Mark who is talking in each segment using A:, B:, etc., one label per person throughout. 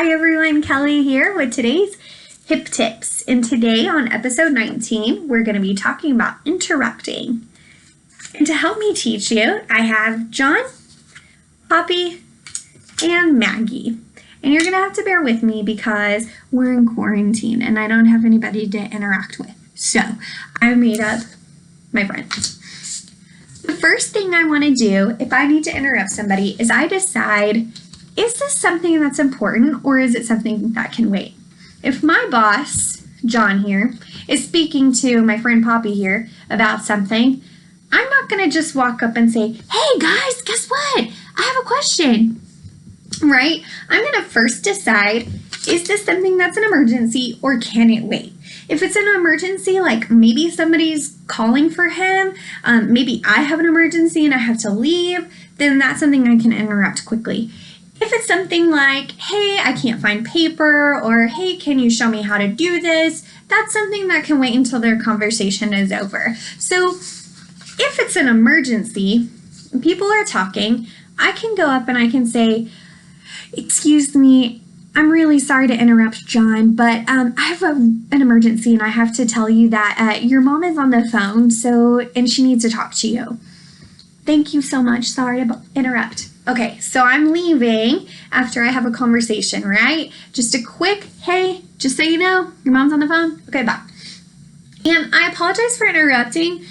A: Hi everyone, Kelly here with today's hip tips. And today on episode 19, we're going to be talking about interrupting. And to help me teach you, I have John, Poppy, and Maggie. And you're going to have to bear with me because we're in quarantine and I don't have anybody to interact with. So I made up my friends. The first thing I want to do if I need to interrupt somebody is I decide, is this something that's important or is it something that can wait? If my boss, John here, is speaking to my friend Poppy here about something, I'm not going to just walk up and say, hey guys, guess what? I have a question, right? I'm going to first decide, is this something that's an emergency or can it wait? If it's an emergency, like maybe somebody's calling for him, maybe I have an emergency and I have to leave, then that's something I can interrupt quickly. If it's something like, hey, I can't find paper, or hey, can you show me how to do this? That's something that can wait until their conversation is over. So if it's an emergency, people are talking, I can go up and I can say, excuse me, I'm really sorry to interrupt, John, but I have an emergency and I have to tell you that your mom is on the phone, and she needs to talk to you. Thank you so much. Sorry to interrupt. Okay, so I'm leaving after I have a conversation, right? Just a quick, hey, just so you know, your mom's on the phone. Okay, bye. And I apologize for interrupting.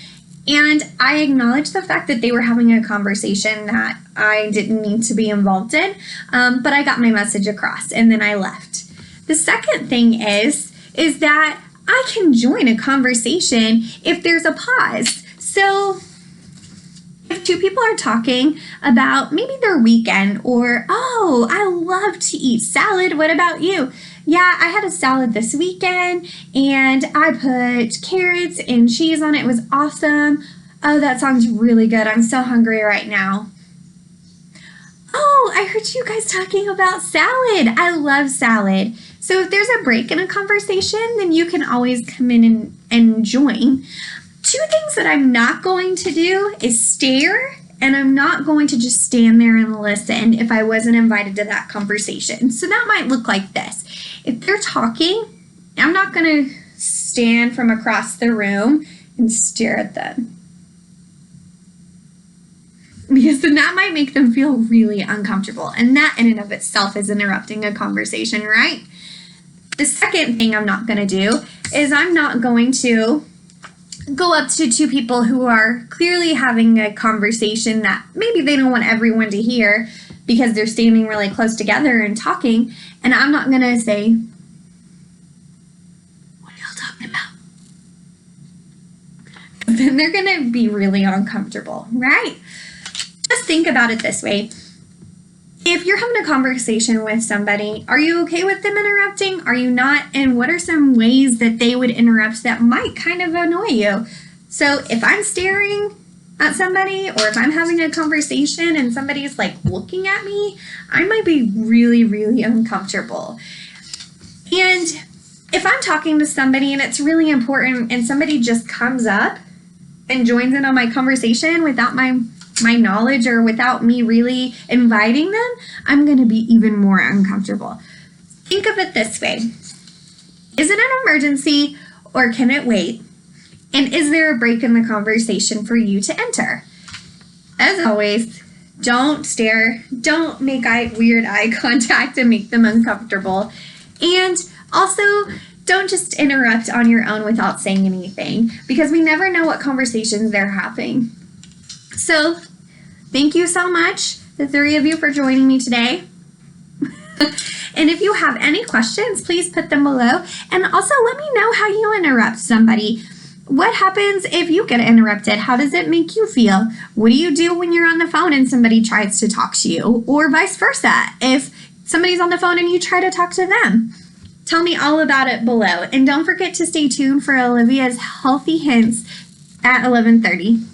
A: And I acknowledge the fact that they were having a conversation that I didn't need to be involved in, but I got my message across and then I left. The second thing is that I can join a conversation if there's a pause. So if two people are talking about maybe their weekend or, oh, I love to eat salad. What about you? Yeah, I had a salad this weekend and I put carrots and cheese on it. It was awesome. Oh, that sounds really good. I'm so hungry right now. Oh, I heard you guys talking about salad. I love salad. So if there's a break in a conversation, then you can always come in and join. Two things that I'm not going to do is stare, and I'm not going to just stand there and listen if I wasn't invited to that conversation. So that might look like this. If they're talking, I'm not going to stand from across the room and stare at them, because then that might make them feel really uncomfortable. And that in and of itself is interrupting a conversation, right? The second thing I'm not going to do is I'm not going to go up to two people who are clearly having a conversation that maybe they don't want everyone to hear because they're standing really close together and talking, and I'm not going to say, what are y'all talking about? Then they're going to be really uncomfortable, right? Just think about it this way. If you're having a conversation with somebody, are you okay with them interrupting? Are you not? And what are some ways that they would interrupt that might kind of annoy you? So if I'm staring at somebody, or if I'm having a conversation and somebody's like looking at me, I might be really, really uncomfortable. And if I'm talking to somebody and it's really important and somebody just comes up and joins in on my conversation without my knowledge or without me really inviting them, I'm going to be even more uncomfortable. Think of it this way. Is it an emergency or can it wait? And is there a break in the conversation for you to enter? As always, don't stare, don't make weird eye contact and make them uncomfortable. And also, don't just interrupt on your own without saying anything, because we never know what conversations they're having. So, thank you so much, the three of you, for joining me today. And if you have any questions, please put them below. And also let me know how you interrupt somebody. What happens if you get interrupted? How does it make you feel? What do you do when you're on the phone and somebody tries to talk to you? Or vice versa, if somebody's on the phone and you try to talk to them. Tell me all about it below. And don't forget to stay tuned for Olivia's Healthy Hints at 11:30.